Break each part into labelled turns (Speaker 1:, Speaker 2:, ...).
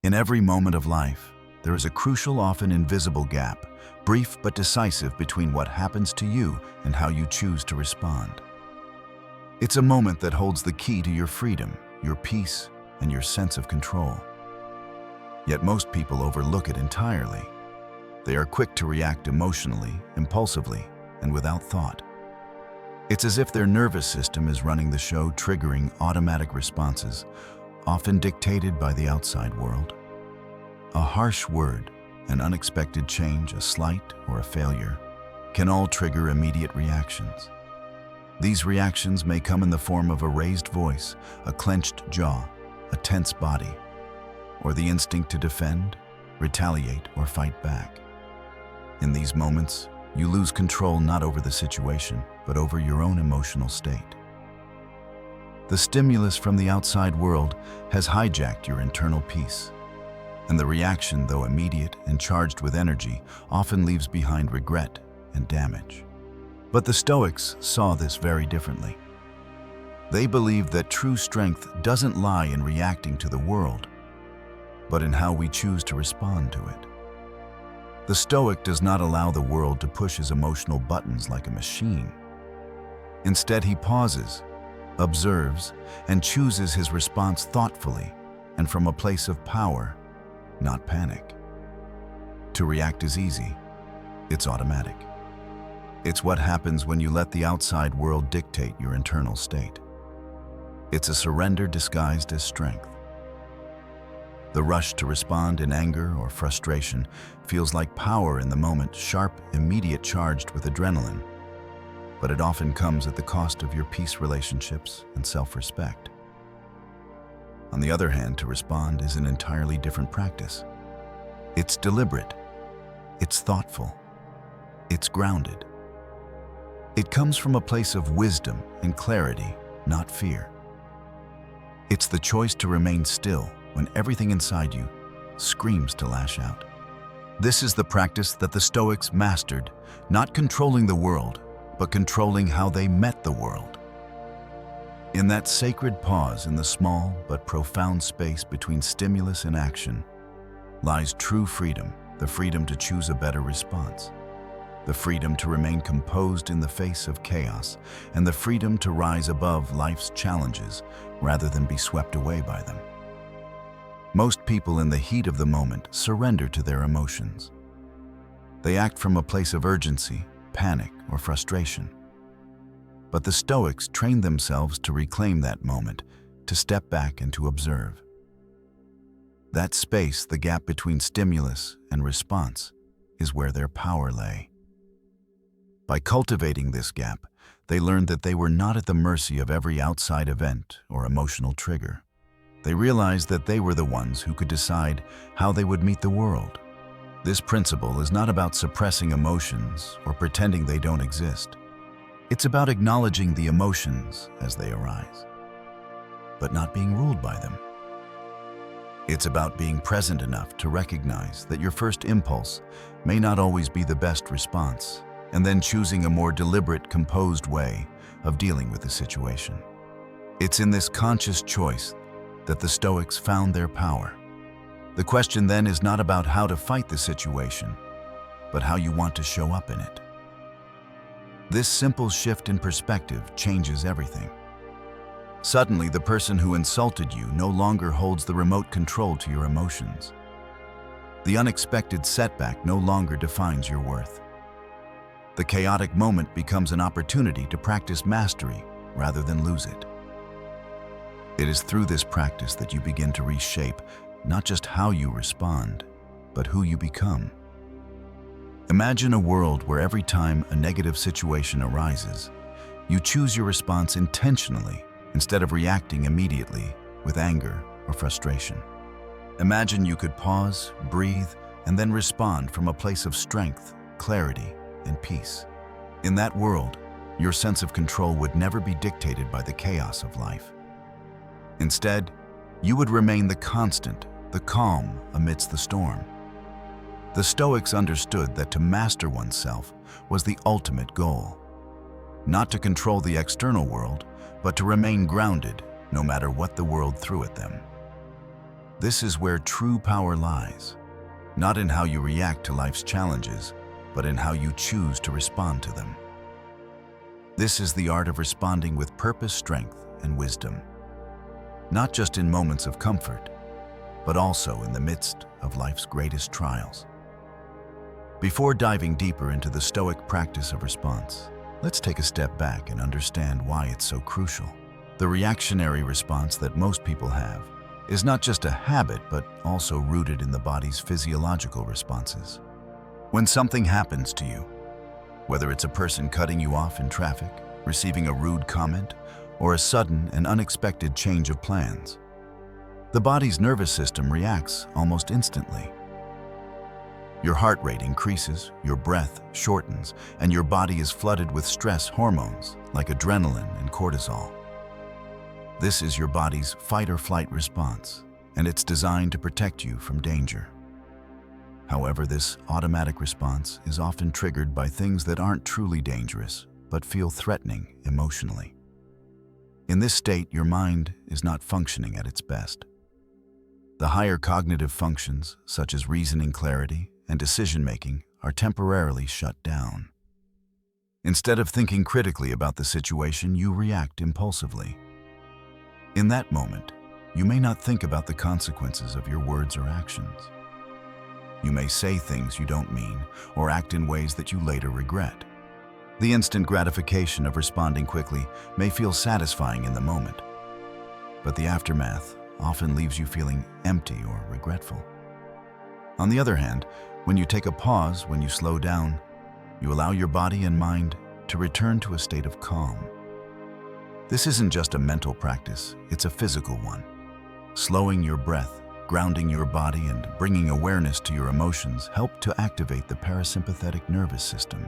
Speaker 1: In every moment of life, there is a crucial, often invisible gap, brief but decisive, between what happens to you and how you choose to respond. It's a moment that holds the key to your freedom, your peace, and your sense of control. Yet most people overlook it entirely. They are quick to react emotionally, impulsively, and without thought. It's as if their nervous system is running the show, triggering automatic responses, often dictated by the outside world. A harsh word, an unexpected change, a slight, or a failure can all trigger immediate reactions. These reactions may come in the form of a raised voice, a clenched jaw, a tense body, or the instinct to defend, retaliate, or fight back. In these moments, you lose control not over the situation, but over your own emotional state. The stimulus from the outside world has hijacked your internal peace, and the reaction, though immediate and charged with energy, often leaves behind regret and damage. But the Stoics saw this very differently. They believed that true strength doesn't lie in reacting to the world, but in how we choose to respond to it. The Stoic does not allow the world to push his emotional buttons like a machine. Instead, he pauses, observes, and chooses his response thoughtfully and from a place of power, not panic. To react is easy. It's automatic. It's what happens when you let the outside world dictate your internal state. It's a surrender disguised as strength. The rush to respond in anger or frustration feels like power in the moment, sharp, immediate, charged with adrenaline. But it often comes at the cost of your peace, relationships, and self-respect. On the other hand, to respond is an entirely different practice. It's deliberate, it's thoughtful, it's grounded. It comes from a place of wisdom and clarity, not fear. It's the choice to remain still when everything inside you screams to lash out. This is the practice that the Stoics mastered, not controlling the world, but controlling how they met the world. In that sacred pause, in the small but profound space between stimulus and action, lies true freedom, the freedom to choose a better response, the freedom to remain composed in the face of chaos, and the freedom to rise above life's challenges rather than be swept away by them. Most people in the heat of the moment surrender to their emotions. They act from a place of urgency, panic, or frustration. But the Stoics trained themselves to reclaim that moment, to step back and to observe. That space, the gap between stimulus and response, is where their power lay. By cultivating this gap, they learned that they were not at the mercy of every outside event or emotional trigger. They realized that they were the ones who could decide how they would meet the world. This principle is not about suppressing emotions or pretending they don't exist. It's about acknowledging the emotions as they arise, but not being ruled by them. It's about being present enough to recognize that your first impulse may not always be the best response, and then choosing a more deliberate, composed way of dealing with the situation. It's in this conscious choice that the Stoics found their power. The question then is not about how to fight the situation, but how you want to show up in it. This simple shift in perspective changes everything. Suddenly, the person who insulted you no longer holds the remote control to your emotions. The unexpected setback no longer defines your worth. The chaotic moment becomes an opportunity to practice mastery rather than lose it. It is through this practice that you begin to reshape not just how you respond, but who you become. Imagine a world where every time a negative situation arises, you choose your response intentionally instead of reacting immediately with anger or frustration. Imagine you could pause, breathe, and then respond from a place of strength, clarity, and peace. In that world, your sense of control would never be dictated by the chaos of life. Instead, you would remain the constant, the calm amidst the storm. The Stoics understood that to master oneself was the ultimate goal. Not to control the external world, but to remain grounded no matter what the world threw at them. This is where true power lies, not in how you react to life's challenges, but in how you choose to respond to them. This is the art of responding with purpose, strength, and wisdom, not just in moments of comfort, but also in the midst of life's greatest trials. Before diving deeper into the Stoic practice of response, let's take a step back and understand why it's so crucial. The reactionary response that most people have is not just a habit, but also rooted in the body's physiological responses. When something happens to you, whether it's a person cutting you off in traffic, receiving a rude comment, or a sudden and unexpected change of plans, the body's nervous system reacts almost instantly. Your heart rate increases, your breath shortens, and your body is flooded with stress hormones like adrenaline and cortisol. This is your body's fight-or-flight response, and it's designed to protect you from danger. However, this automatic response is often triggered by things that aren't truly dangerous, but feel threatening emotionally. In this state, your mind is not functioning at its best. The higher cognitive functions, such as reasoning clarity and decision-making, are temporarily shut down. Instead of thinking critically about the situation, you react impulsively. In that moment, you may not think about the consequences of your words or actions. You may say things you don't mean or act in ways that you later regret. The instant gratification of responding quickly may feel satisfying in the moment, but the aftermath often leaves you feeling empty or regretful. On the other hand, when you take a pause, when you slow down, you allow your body and mind to return to a state of calm. This isn't just a mental practice, it's a physical one. Slowing your breath, grounding your body, and bringing awareness to your emotions help to activate the parasympathetic nervous system,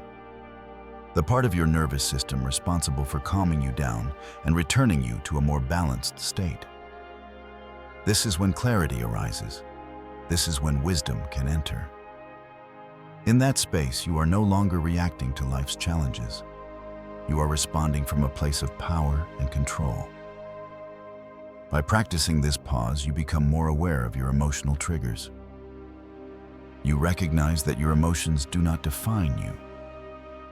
Speaker 1: the part of your nervous system responsible for calming you down and returning you to a more balanced state. This is when clarity arises. This is when wisdom can enter. In that space, you are no longer reacting to life's challenges. You are responding from a place of power and control. By practicing this pause, you become more aware of your emotional triggers. You recognize that your emotions do not define you,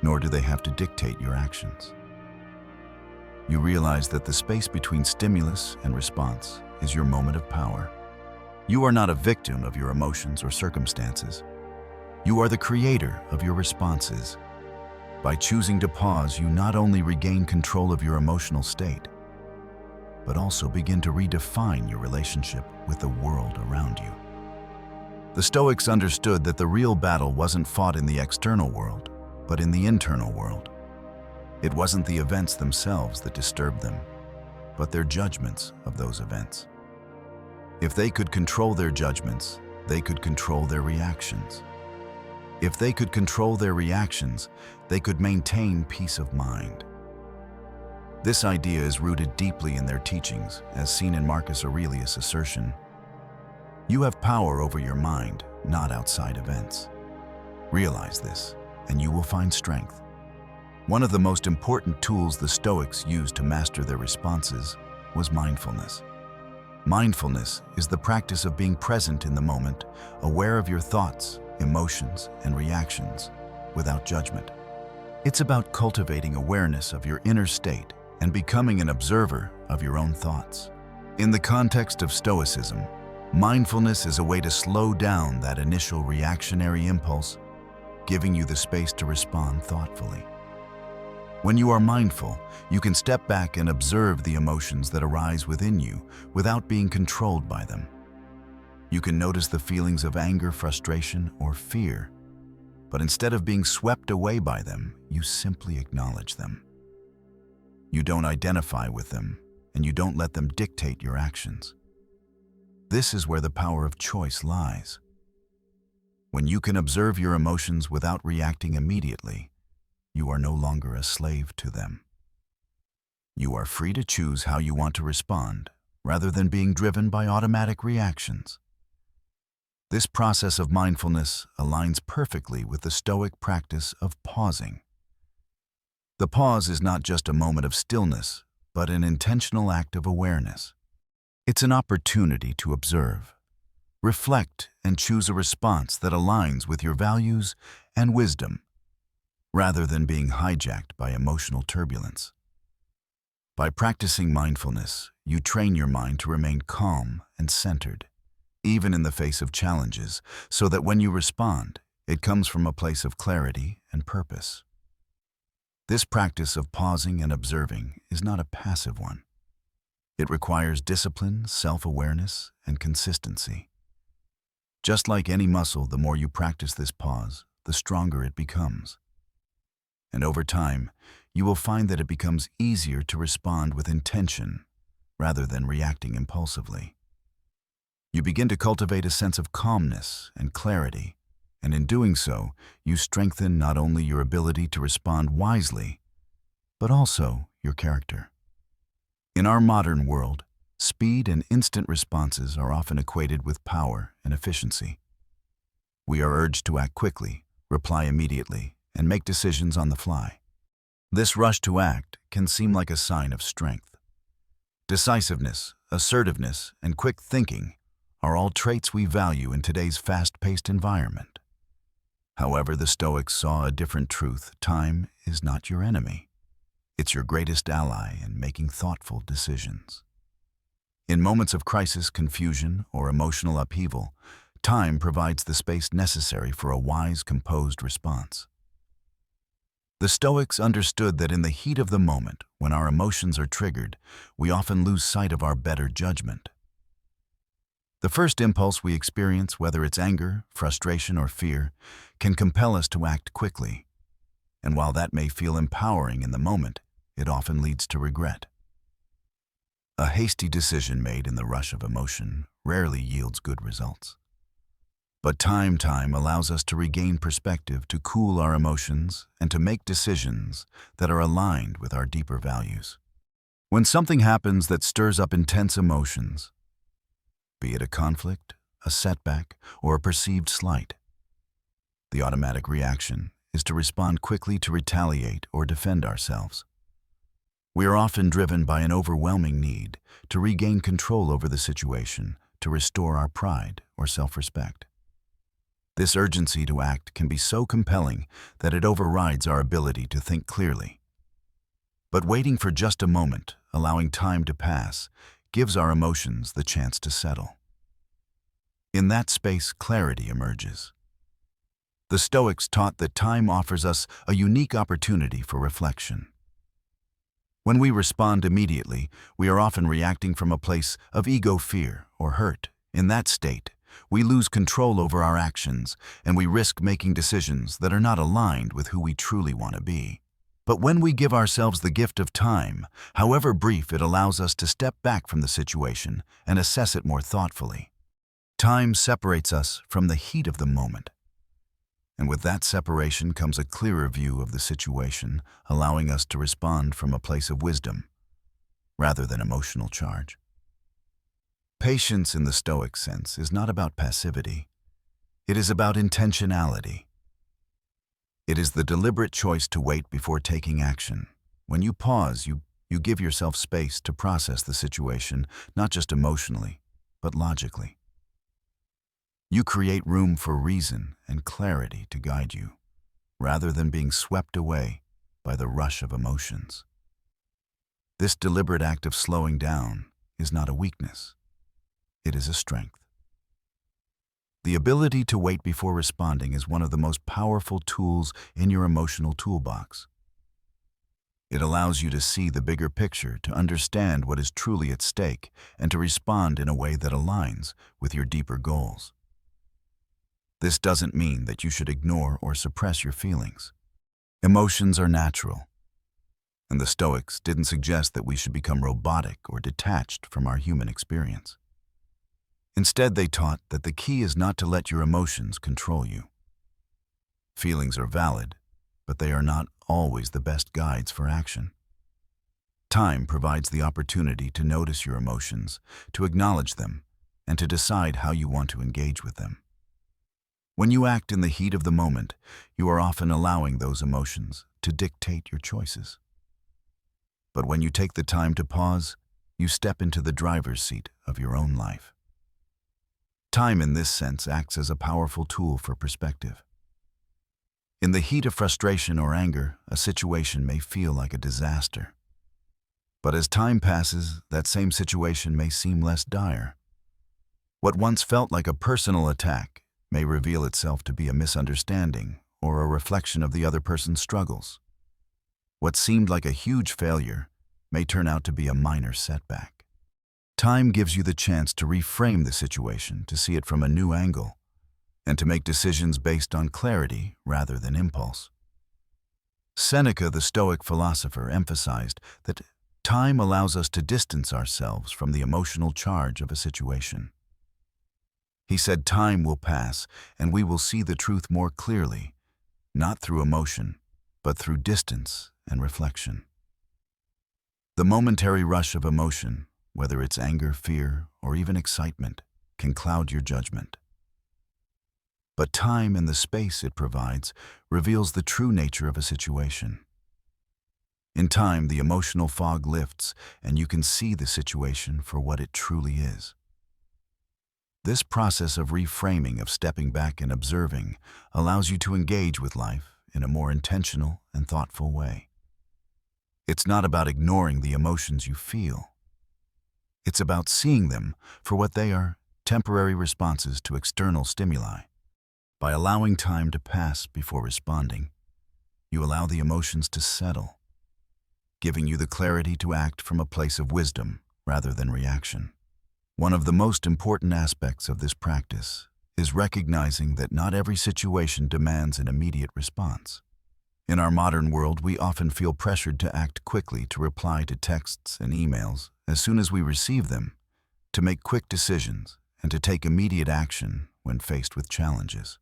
Speaker 1: nor do they have to dictate your actions. You realize that the space between stimulus and response is your moment of power. You are not a victim of your emotions or circumstances. You are the creator of your responses. By choosing to pause, you not only regain control of your emotional state, but also begin to redefine your relationship with the world around you. The Stoics understood that the real battle wasn't fought in the external world, but in the internal world. It wasn't the events themselves that disturbed them, but their judgments of those events. If they could control their judgments, they could control their reactions. If they could control their reactions, they could maintain peace of mind. This idea is rooted deeply in their teachings, as seen in Marcus Aurelius' assertion, "You have power over your mind, not outside events." Realize this, and you will find strength. One of the most important tools the Stoics used to master their responses was mindfulness. Mindfulness is the practice of being present in the moment, aware of your thoughts, emotions, and reactions, without judgment. It's about cultivating awareness of your inner state and becoming an observer of your own thoughts. In the context of Stoicism, mindfulness is a way to slow down that initial reactionary impulse, giving you the space to respond thoughtfully. When you are mindful, you can step back and observe the emotions that arise within you without being controlled by them. You can notice the feelings of anger, frustration, or fear, but instead of being swept away by them, you simply acknowledge them. You don't identify with them, and you don't let them dictate your actions. This is where the power of choice lies. When you can observe your emotions without reacting immediately, you are no longer a slave to them. You are free to choose how you want to respond, rather than being driven by automatic reactions. This process of mindfulness aligns perfectly with the Stoic practice of pausing. The pause is not just a moment of stillness, but an intentional act of awareness. It's an opportunity to observe, Reflect and choose a response that aligns with your values and wisdom, rather than being hijacked by emotional turbulence. By practicing mindfulness, you train your mind to remain calm and centered, even in the face of challenges, so that when you respond, it comes from a place of clarity and purpose. This practice of pausing and observing is not a passive one. It requires discipline, self-awareness, and consistency. Just like any muscle, the more you practice this pause, the stronger it becomes. And over time, you will find that it becomes easier to respond with intention rather than reacting impulsively. You begin to cultivate a sense of calmness and clarity, and in doing so, you strengthen not only your ability to respond wisely, but also your character. In our modern world, speed and instant responses are often equated with power and efficiency. We are urged to act quickly, reply immediately, and make decisions on the fly. This rush to act can seem like a sign of strength. Decisiveness, assertiveness, and quick thinking are all traits we value in today's fast-paced environment. However, the Stoics saw a different truth. Time is not your enemy. It's your greatest ally in making thoughtful decisions. In moments of crisis, confusion, or emotional upheaval, time provides the space necessary for a wise, composed response. The Stoics understood that in the heat of the moment, when our emotions are triggered, we often lose sight of our better judgment. The first impulse we experience, whether it's anger, frustration, or fear, can compel us to act quickly. And while that may feel empowering in the moment, it often leads to regret. A hasty decision made in the rush of emotion rarely yields good results. But time allows us to regain perspective, to cool our emotions, and to make decisions that are aligned with our deeper values. When something happens that stirs up intense emotions, be it a conflict, a setback, or a perceived slight, the automatic reaction is to respond quickly, to retaliate or defend ourselves. We are often driven by an overwhelming need to regain control over the situation, to restore our pride or self-respect. This urgency to act can be so compelling that it overrides our ability to think clearly. But waiting for just a moment, allowing time to pass, gives our emotions the chance to settle. In that space, clarity emerges. The Stoics taught that time offers us a unique opportunity for reflection. When we respond immediately, we are often reacting from a place of ego, fear, or hurt. In that state, we lose control over our actions, and we risk making decisions that are not aligned with who we truly want to be. But when we give ourselves the gift of time, however brief, it allows us to step back from the situation and assess it more thoughtfully. Time separates us from the heat of the moment. And with that separation comes a clearer view of the situation, allowing us to respond from a place of wisdom, rather than emotional charge. Patience in the Stoic sense is not about passivity. It is about intentionality. It is the deliberate choice to wait before taking action. When you pause, you give yourself space to process the situation, not just emotionally, but logically. You create room for reason and clarity to guide you, rather than being swept away by the rush of emotions. This deliberate act of slowing down is not a weakness. It is a strength. The ability to wait before responding is one of the most powerful tools in your emotional toolbox. It allows you to see the bigger picture, to understand what is truly at stake, and to respond in a way that aligns with your deeper goals. This doesn't mean that you should ignore or suppress your feelings. Emotions are natural, and the Stoics didn't suggest that we should become robotic or detached from our human experience. Instead, they taught that the key is not to let your emotions control you. Feelings are valid, but they are not always the best guides for action. Time provides the opportunity to notice your emotions, to acknowledge them, and to decide how you want to engage with them. When you act in the heat of the moment, you are often allowing those emotions to dictate your choices. But when you take the time to pause, you step into the driver's seat of your own life. Time in this sense acts as a powerful tool for perspective. In the heat of frustration or anger, a situation may feel like a disaster. But as time passes, that same situation may seem less dire. What once felt like a personal attack may reveal itself to be a misunderstanding or a reflection of the other person's struggles. What seemed like a huge failure may turn out to be a minor setback. Time gives you the chance to reframe the situation, to see it from a new angle, and to make decisions based on clarity rather than impulse. Seneca, the Stoic philosopher, emphasized that time allows us to distance ourselves from the emotional charge of a situation. He said, "Time will pass, and we will see the truth more clearly, not through emotion, but through distance and reflection." The momentary rush of emotion, whether it's anger, fear, or even excitement, can cloud your judgment. But time and the space it provides reveals the true nature of a situation. In time, the emotional fog lifts, and you can see the situation for what it truly is. This process of reframing, of stepping back and observing, allows you to engage with life in a more intentional and thoughtful way. It's not about ignoring the emotions you feel. It's about seeing them for what they are: temporary responses to external stimuli. By allowing time to pass before responding, you allow the emotions to settle, giving you the clarity to act from a place of wisdom rather than reaction. One of the most important aspects of this practice is recognizing that not every situation demands an immediate response. In our modern world, we often feel pressured to act quickly, to reply to texts and emails as soon as we receive them, to make quick decisions, and to take immediate action when faced with challenges.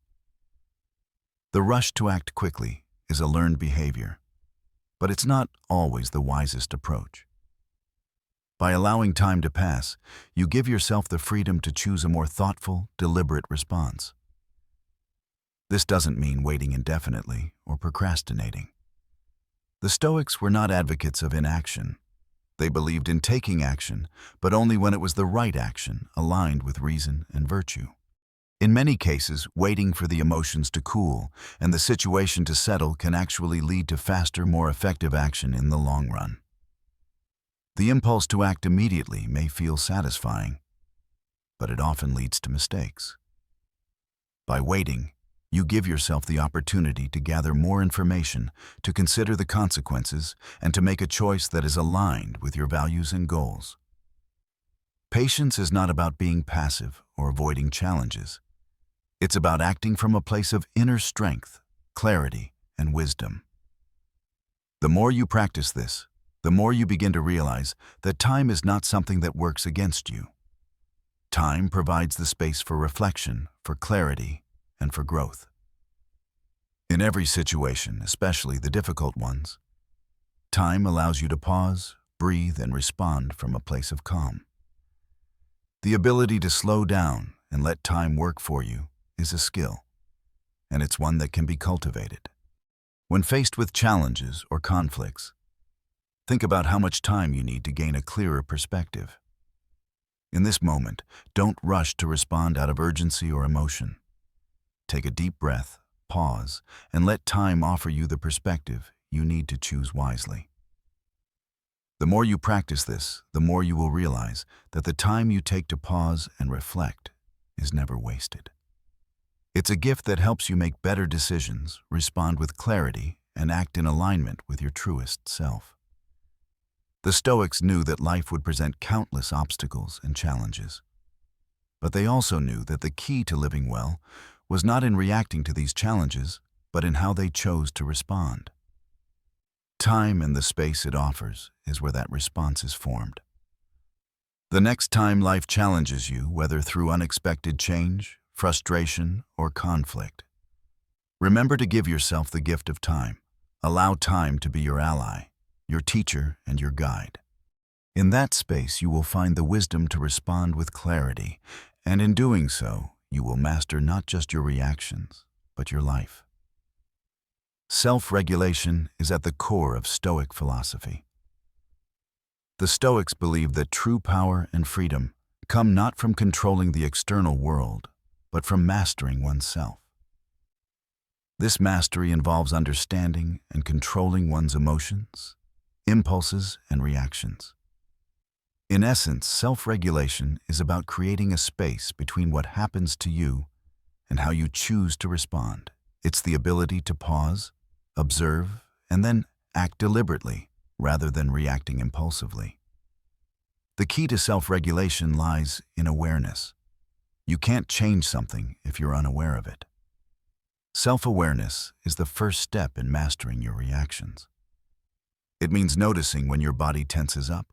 Speaker 1: The rush to act quickly is a learned behavior, but it's not always the wisest approach. By allowing time to pass, you give yourself the freedom to choose a more thoughtful, deliberate response. This doesn't mean waiting indefinitely or procrastinating. The Stoics were not advocates of inaction. They believed in taking action, but only when it was the right action, aligned with reason and virtue. In many cases, waiting for the emotions to cool and the situation to settle can actually lead to faster, more effective action in the long run. The impulse to act immediately may feel satisfying, but it often leads to mistakes. By waiting, you give yourself the opportunity to gather more information, to consider the consequences, and to make a choice that is aligned with your values and goals. Patience is not about being passive or avoiding challenges. It's about acting from a place of inner strength, clarity, and wisdom. The more you practice this, the more you begin to realize that time is not something that works against you. Time provides the space for reflection, for clarity, and for growth. In every situation, especially the difficult ones, time allows you to pause, breathe, and respond from a place of calm. The ability to slow down and let time work for you is a skill, and it's one that can be cultivated. When faced with challenges or conflicts, think about how much time you need to gain a clearer perspective. In this moment, don't rush to respond out of urgency or emotion. Take a deep breath, pause, and let time offer you the perspective you need to choose wisely. The more you practice this, the more you will realize that the time you take to pause and reflect is never wasted. It's a gift that helps you make better decisions, respond with clarity, and act in alignment with your truest self. The Stoics knew that life would present countless obstacles and challenges. But they also knew that the key to living well was not in reacting to these challenges, but in how they chose to respond. Time and the space it offers is where that response is formed. The next time life challenges you, whether through unexpected change, frustration, or conflict, remember to give yourself the gift of time. Allow time to be your ally, your teacher, and your guide. In that space, you will find the wisdom to respond with clarity, and in doing so, you will master not just your reactions, but your life. Self-regulation is at the core of Stoic philosophy. The Stoics believed that true power and freedom come not from controlling the external world, but from mastering oneself. This mastery involves understanding and controlling one's emotions, impulses, and reactions. In essence, self-regulation is about creating a space between what happens to you and how you choose to respond. It's the ability to pause, observe, and then act deliberately rather than reacting impulsively. The key to self-regulation lies in awareness. You can't change something if you're unaware of it. Self-awareness is the first step in mastering your reactions. It means noticing when your body tenses up,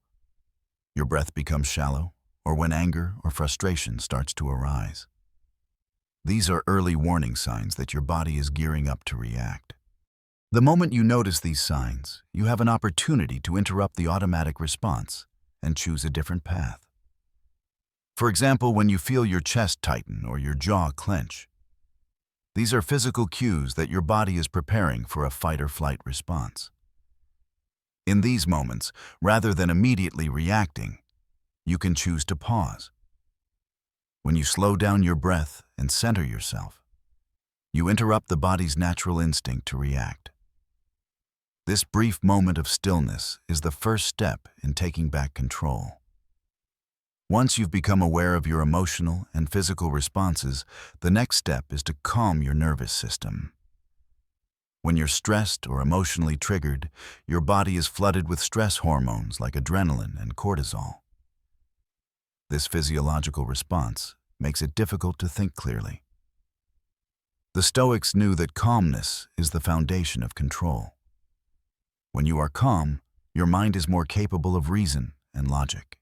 Speaker 1: your breath becomes shallow, or when anger or frustration starts to arise. These are early warning signs that your body is gearing up to react. The moment you notice these signs, you have an opportunity to interrupt the automatic response and choose a different path. For example, when you feel your chest tighten or your jaw clench, these are physical cues that your body is preparing for a fight or flight response. In these moments, rather than immediately reacting, you can choose to pause. When you slow down your breath and center yourself, you interrupt the body's natural instinct to react. This brief moment of stillness is the first step in taking back control. Once you've become aware of your emotional and physical responses, the next step is to calm your nervous system. When you're stressed or emotionally triggered, your body is flooded with stress hormones like adrenaline and cortisol. This physiological response makes it difficult to think clearly. The Stoics knew that calmness is the foundation of control. When you are calm, your mind is more capable of reason and logic.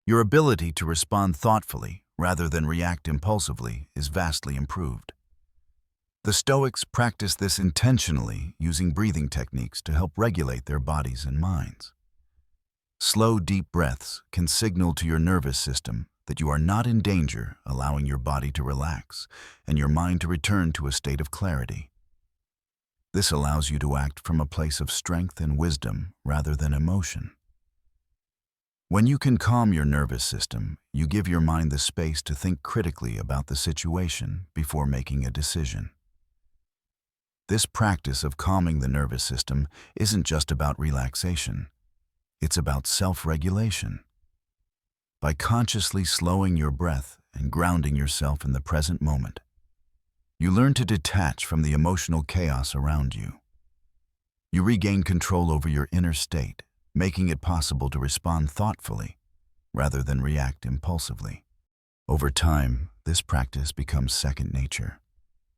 Speaker 1: Your ability to respond thoughtfully rather than react impulsively is vastly improved. The Stoics practiced this intentionally using breathing techniques to help regulate their bodies and minds. Slow, deep breaths can signal to your nervous system that you are not in danger, allowing your body to relax and your mind to return to a state of clarity. This allows you to act from a place of strength and wisdom rather than emotion. When you can calm your nervous system, you give your mind the space to think critically about the situation before making a decision. This practice of calming the nervous system isn't just about relaxation. It's about self-regulation. By consciously slowing your breath and grounding yourself in the present moment, you learn to detach from the emotional chaos around you. You regain control over your inner state, making it possible to respond thoughtfully rather than react impulsively. Over time, this practice becomes second nature,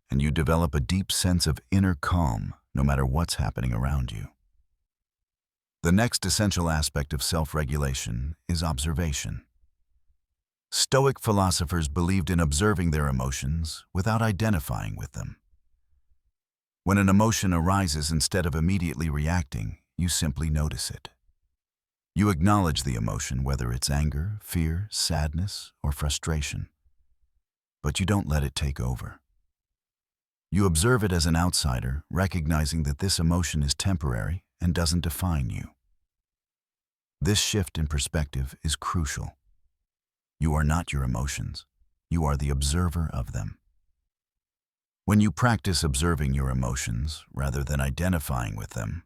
Speaker 1: and you develop a deep sense of inner calm no matter what's happening around you. The next essential aspect of self-regulation is observation. Stoic philosophers believed in observing their emotions without identifying with them. When an emotion arises, instead of immediately reacting, you simply notice it. You acknowledge the emotion, whether it's anger, fear, sadness, or frustration, but you don't let it take over. You observe it as an outsider, recognizing that this emotion is temporary and doesn't define you. This shift in perspective is crucial. You are not your emotions. You are the observer of them. When you practice observing your emotions rather than identifying with them,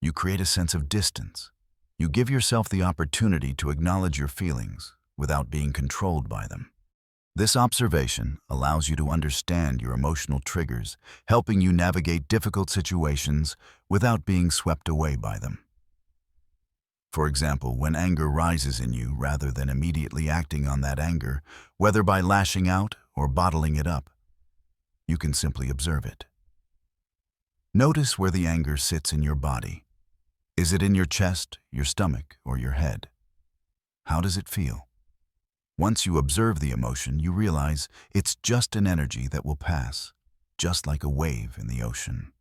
Speaker 1: you create a sense of distance. You give yourself the opportunity to acknowledge your feelings without being controlled by them. This observation allows you to understand your emotional triggers, helping you navigate difficult situations without being swept away by them. For example, when anger rises in you, rather than immediately acting on that anger, whether by lashing out or bottling it up, you can simply observe it. Notice where the anger sits in your body. Is it in your chest, your stomach, or your head? How does it feel? Once you observe the emotion, you realize it's just an energy that will pass, just like a wave in the ocean.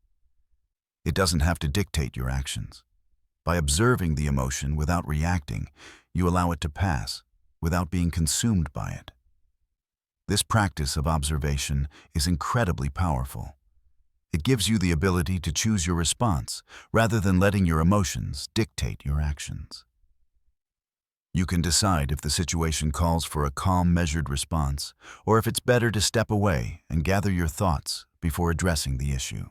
Speaker 1: It doesn't have to dictate your actions. By observing the emotion without reacting, you allow it to pass without being consumed by it. This practice of observation is incredibly powerful. It gives you the ability to choose your response rather than letting your emotions dictate your actions. You can decide if the situation calls for a calm, measured response, or if it's better to step away and gather your thoughts before addressing the issue.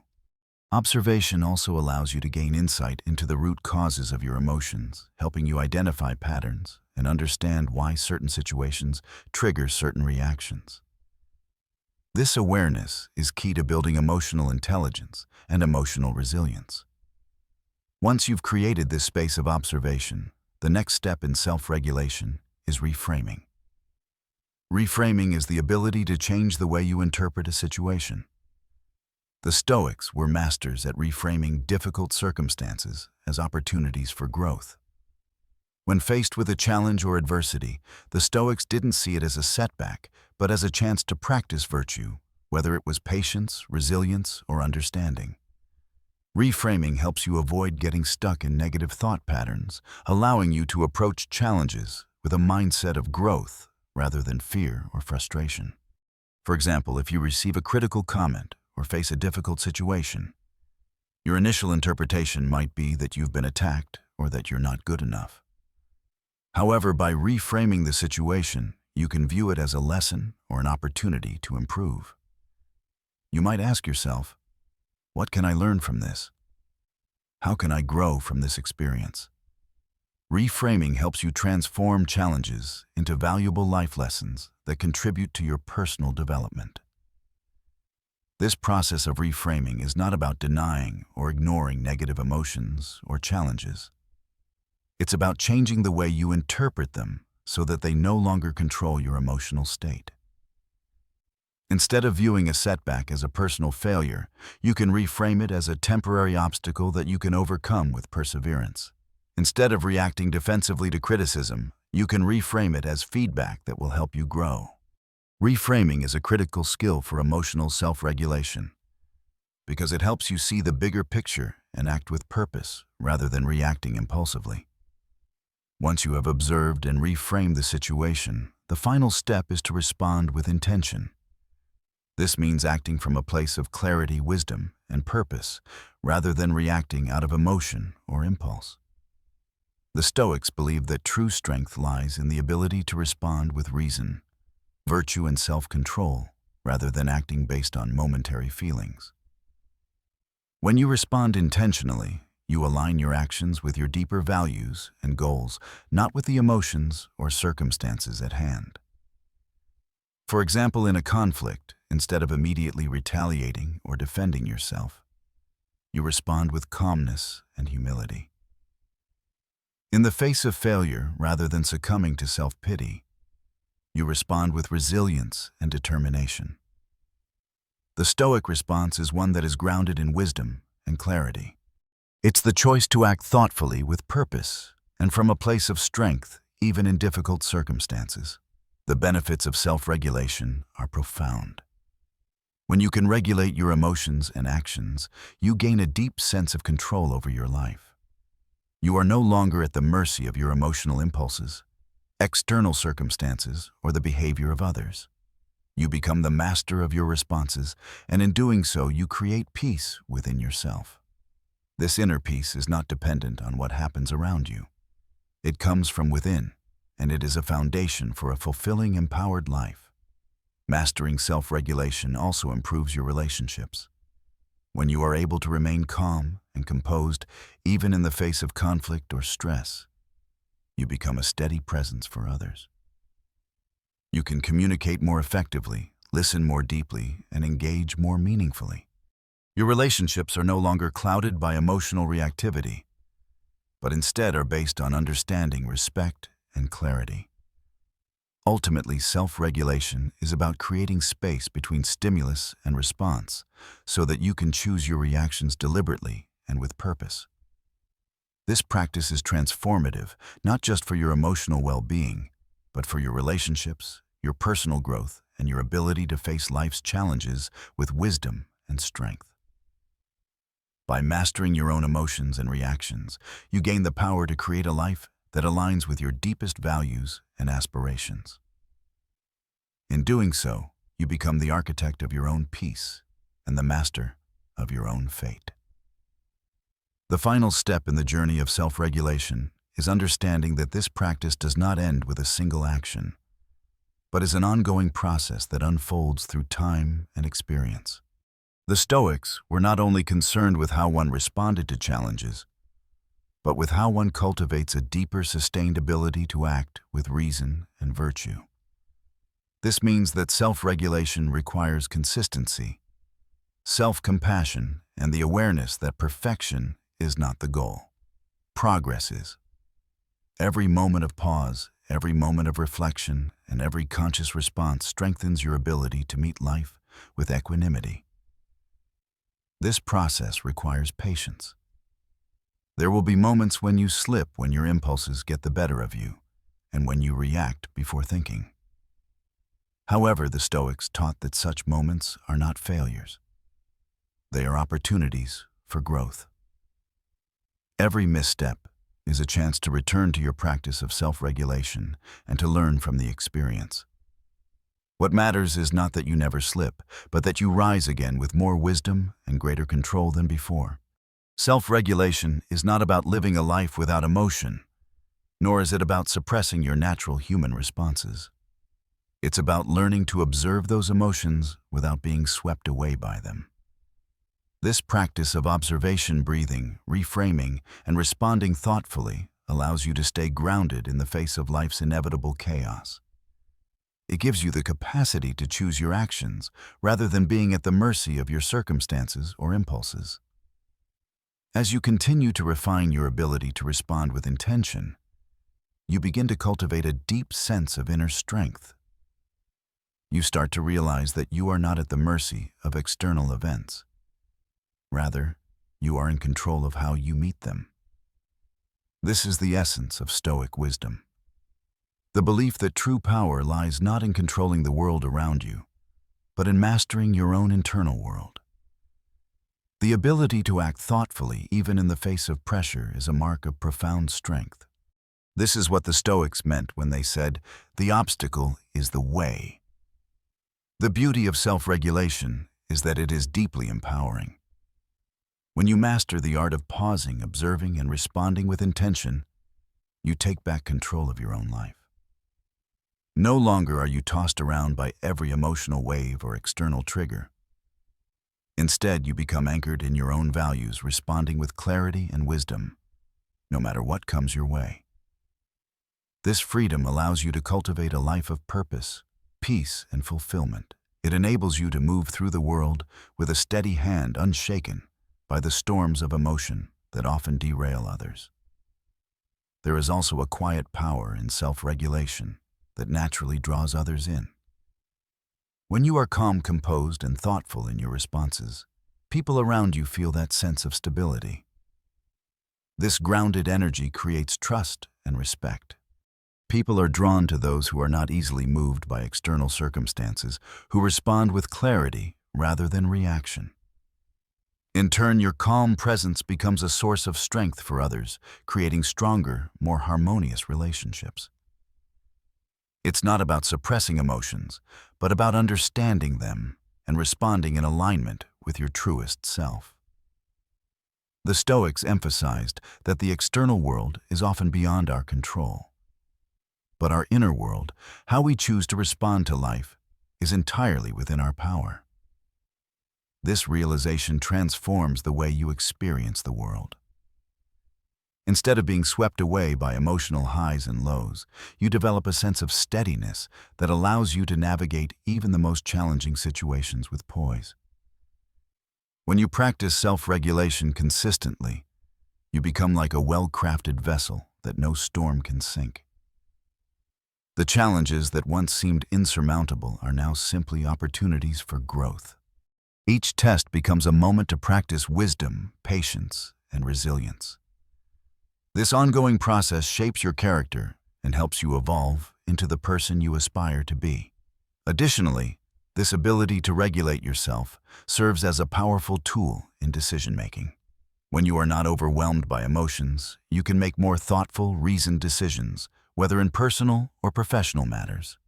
Speaker 1: Observation also allows you to gain insight into the root causes of your emotions, helping you identify patterns and understand why certain situations trigger certain reactions. This awareness is key to building emotional intelligence and emotional resilience. Once you've created this space of observation, the next step in self-regulation is reframing. Reframing is the ability to change the way you interpret a situation. The Stoics were masters at reframing difficult circumstances as opportunities for growth. When faced with a challenge or adversity, the Stoics didn't see it as a setback, but as a chance to practice virtue, whether it was patience, resilience, or understanding. Reframing helps you avoid getting stuck in negative thought patterns, allowing you to approach challenges with a mindset of growth rather than fear or frustration. For example, if you receive a critical comment or face a difficult situation, your initial interpretation might be that you've been attacked or that you're not good enough. However, by reframing the situation, you can view it as a lesson or an opportunity to improve. You might ask yourself, what can I learn from this? How can I grow from this experience? Reframing helps you transform challenges into valuable life lessons that contribute to your personal development. This process of reframing is not about denying or ignoring negative emotions or challenges. It's about changing the way you interpret them so that they no longer control your emotional state. Instead of viewing a setback as a personal failure, you can reframe it as a temporary obstacle that you can overcome with perseverance. Instead of reacting defensively to criticism, you can reframe it as feedback that will help you grow. Reframing is a critical skill for emotional self-regulation because it helps you see the bigger picture and act with purpose rather than reacting impulsively. Once you have observed and reframed the situation, the final step is to respond with intention. This means acting from a place of clarity, wisdom, and purpose, rather than reacting out of emotion or impulse. The Stoics believed that true strength lies in the ability to respond with reason, virtue, and self-control, rather than acting based on momentary feelings. When you respond intentionally, you align your actions with your deeper values and goals, not with the emotions or circumstances at hand. For example, in a conflict, instead of immediately retaliating or defending yourself, you respond with calmness and humility. In the face of failure, rather than succumbing to self-pity, you respond with resilience and determination. The Stoic response is one that is grounded in wisdom and clarity. It's the choice to act thoughtfully with purpose and from a place of strength, even in difficult circumstances. The benefits of self-regulation are profound. When you can regulate your emotions and actions, you gain a deep sense of control over your life. You are no longer at the mercy of your emotional impulses, external circumstances, or the behavior of others. You become the master of your responses, and in doing so, you create peace within yourself. This inner peace is not dependent on what happens around you. It comes from within, and it is a foundation for a fulfilling, empowered life. Mastering self-regulation also improves your relationships. When you are able to remain calm and composed, even in the face of conflict or stress, you become a steady presence for others. You can communicate more effectively, listen more deeply, and engage more meaningfully. Your relationships are no longer clouded by emotional reactivity, but instead are based on understanding, respect, and clarity. Ultimately, self-regulation is about creating space between stimulus and response so that you can choose your reactions deliberately and with purpose. This practice is transformative, not just for your emotional well-being, but for your relationships, your personal growth, and your ability to face life's challenges with wisdom and strength. By mastering your own emotions and reactions, you gain the power to create a life that aligns with your deepest values and aspirations. In doing so, you become the architect of your own peace and the master of your own fate. The final step in the journey of self-regulation is understanding that this practice does not end with a single action, but is an ongoing process that unfolds through time and experience. The Stoics were not only concerned with how one responded to challenges, but with how one cultivates a deeper, sustained ability to act with reason and virtue. This means that self-regulation requires consistency, self-compassion, and the awareness that perfection is not the goal. Progress is. Every moment of pause, every moment of reflection, and every conscious response strengthens your ability to meet life with equanimity. This process requires patience. There will be moments when you slip, when your impulses get the better of you, and when you react before thinking. However, the Stoics taught that such moments are not failures. They are opportunities for growth. Every misstep is a chance to return to your practice of self-regulation and to learn from the experience. What matters is not that you never slip, but that you rise again with more wisdom and greater control than before. Self-regulation is not about living a life without emotion, nor is it about suppressing your natural human responses. It's about learning to observe those emotions without being swept away by them. This practice of observation, breathing, reframing, and responding thoughtfully allows you to stay grounded in the face of life's inevitable chaos. It gives you the capacity to choose your actions rather than being at the mercy of your circumstances or impulses. As you continue to refine your ability to respond with intention, you begin to cultivate a deep sense of inner strength. You start to realize that you are not at the mercy of external events. Rather, you are in control of how you meet them. This is the essence of Stoic wisdom. The belief that true power lies not in controlling the world around you, but in mastering your own internal world. The ability to act thoughtfully, even in the face of pressure, is a mark of profound strength. This is what the Stoics meant when they said, "The obstacle is the way." The beauty of self-regulation is that it is deeply empowering. When you master the art of pausing, observing, and responding with intention, you take back control of your own life. No longer are you tossed around by every emotional wave or external trigger. Instead, you become anchored in your own values, responding with clarity and wisdom, no matter what comes your way. This freedom allows you to cultivate a life of purpose, peace, and fulfillment. It enables you to move through the world with a steady hand, unshaken by the storms of emotion that often derail others. There is also a quiet power in self-regulation that naturally draws others in. When you are calm, composed, and thoughtful in your responses, people around you feel that sense of stability. This grounded energy creates trust and respect. People are drawn to those who are not easily moved by external circumstances, who respond with clarity rather than reaction. In turn, your calm presence becomes a source of strength for others, creating stronger, more harmonious relationships. It's not about suppressing emotions, but about understanding them and responding in alignment with your truest self. The Stoics emphasized that the external world is often beyond our control. But our inner world, how we choose to respond to life, is entirely within our power. This realization transforms the way you experience the world. Instead of being swept away by emotional highs and lows, you develop a sense of steadiness that allows you to navigate even the most challenging situations with poise. When you practice self-regulation consistently, you become like a well-crafted vessel that no storm can sink. The challenges that once seemed insurmountable are now simply opportunities for growth. Each test becomes a moment to practice wisdom, patience, and resilience. This ongoing process shapes your character and helps you evolve into the person you aspire to be. Additionally, this ability to regulate yourself serves as a powerful tool in decision-making. When you are not overwhelmed by emotions, you can make more thoughtful, reasoned decisions, whether in personal or professional matters.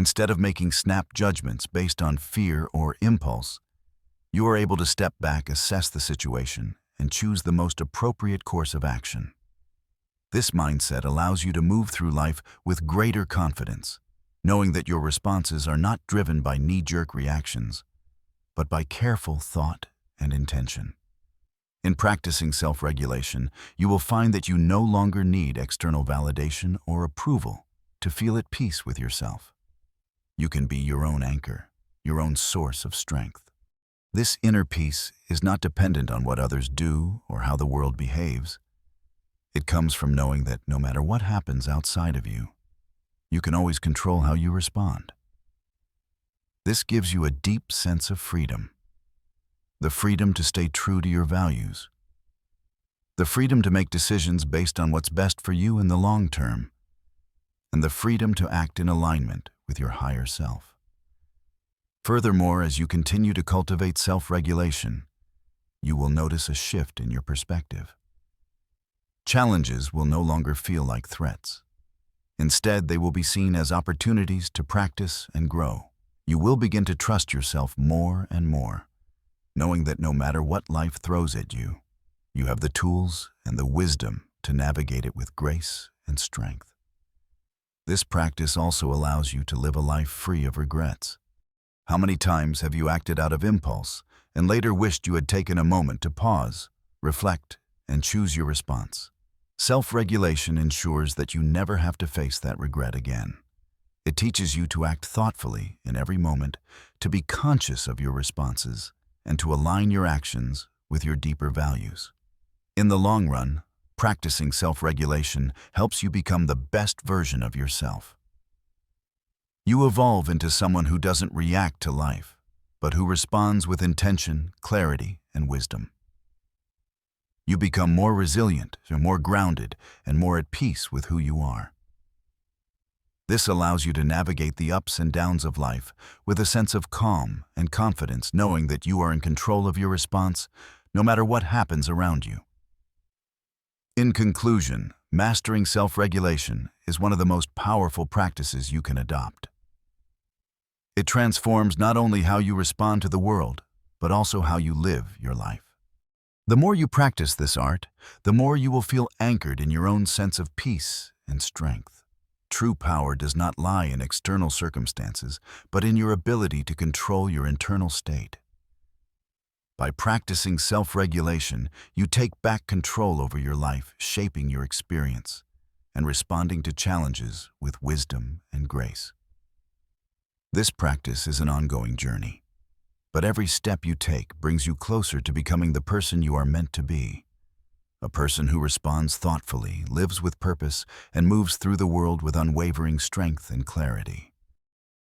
Speaker 1: Instead of making snap judgments based on fear or impulse, you are able to step back, assess the situation, and choose the most appropriate course of action. This mindset allows you to move through life with greater confidence, knowing that your responses are not driven by knee-jerk reactions, but by careful thought and intention. In practicing self-regulation, you will find that you no longer need external validation or approval to feel at peace with yourself. You can be your own anchor, your own source of strength. This inner peace is not dependent on what others do or how the world behaves. It comes from knowing that no matter what happens outside of you, you can always control how you respond. This gives you a deep sense of freedom. The freedom to stay true to your values. The freedom to make decisions based on what's best for you in the long term. And the freedom to act in alignment with your higher self. Furthermore, as you continue to cultivate self-regulation, you will notice a shift in your perspective. Challenges will no longer feel like threats. Instead, they will be seen as opportunities to practice and grow. You will begin to trust yourself more and more, knowing that no matter what life throws at you, you have the tools and the wisdom to navigate it with grace and strength. This practice also allows you to live a life free of regrets. How many times have you acted out of impulse and later wished you had taken a moment to pause, reflect, and choose your response? Self-regulation ensures that you never have to face that regret again. It teaches you to act thoughtfully in every moment, to be conscious of your responses, and to align your actions with your deeper values. In the long run, practicing self-regulation helps you become the best version of yourself. You evolve into someone who doesn't react to life, but who responds with intention, clarity, and wisdom. You become more resilient, more grounded, and more at peace with who you are. This allows you to navigate the ups and downs of life with a sense of calm and confidence, knowing that you are in control of your response no matter what happens around you. In conclusion, mastering self-regulation is one of the most powerful practices you can adopt. It transforms not only how you respond to the world, but also how you live your life. The more you practice this art, the more you will feel anchored in your own sense of peace and strength. True power does not lie in external circumstances, but in your ability to control your internal state. By practicing self-regulation, you take back control over your life, shaping your experience and responding to challenges with wisdom and grace. This practice is an ongoing journey, but every step you take brings you closer to becoming the person you are meant to be. A person who responds thoughtfully, lives with purpose, and moves through the world with unwavering strength and clarity.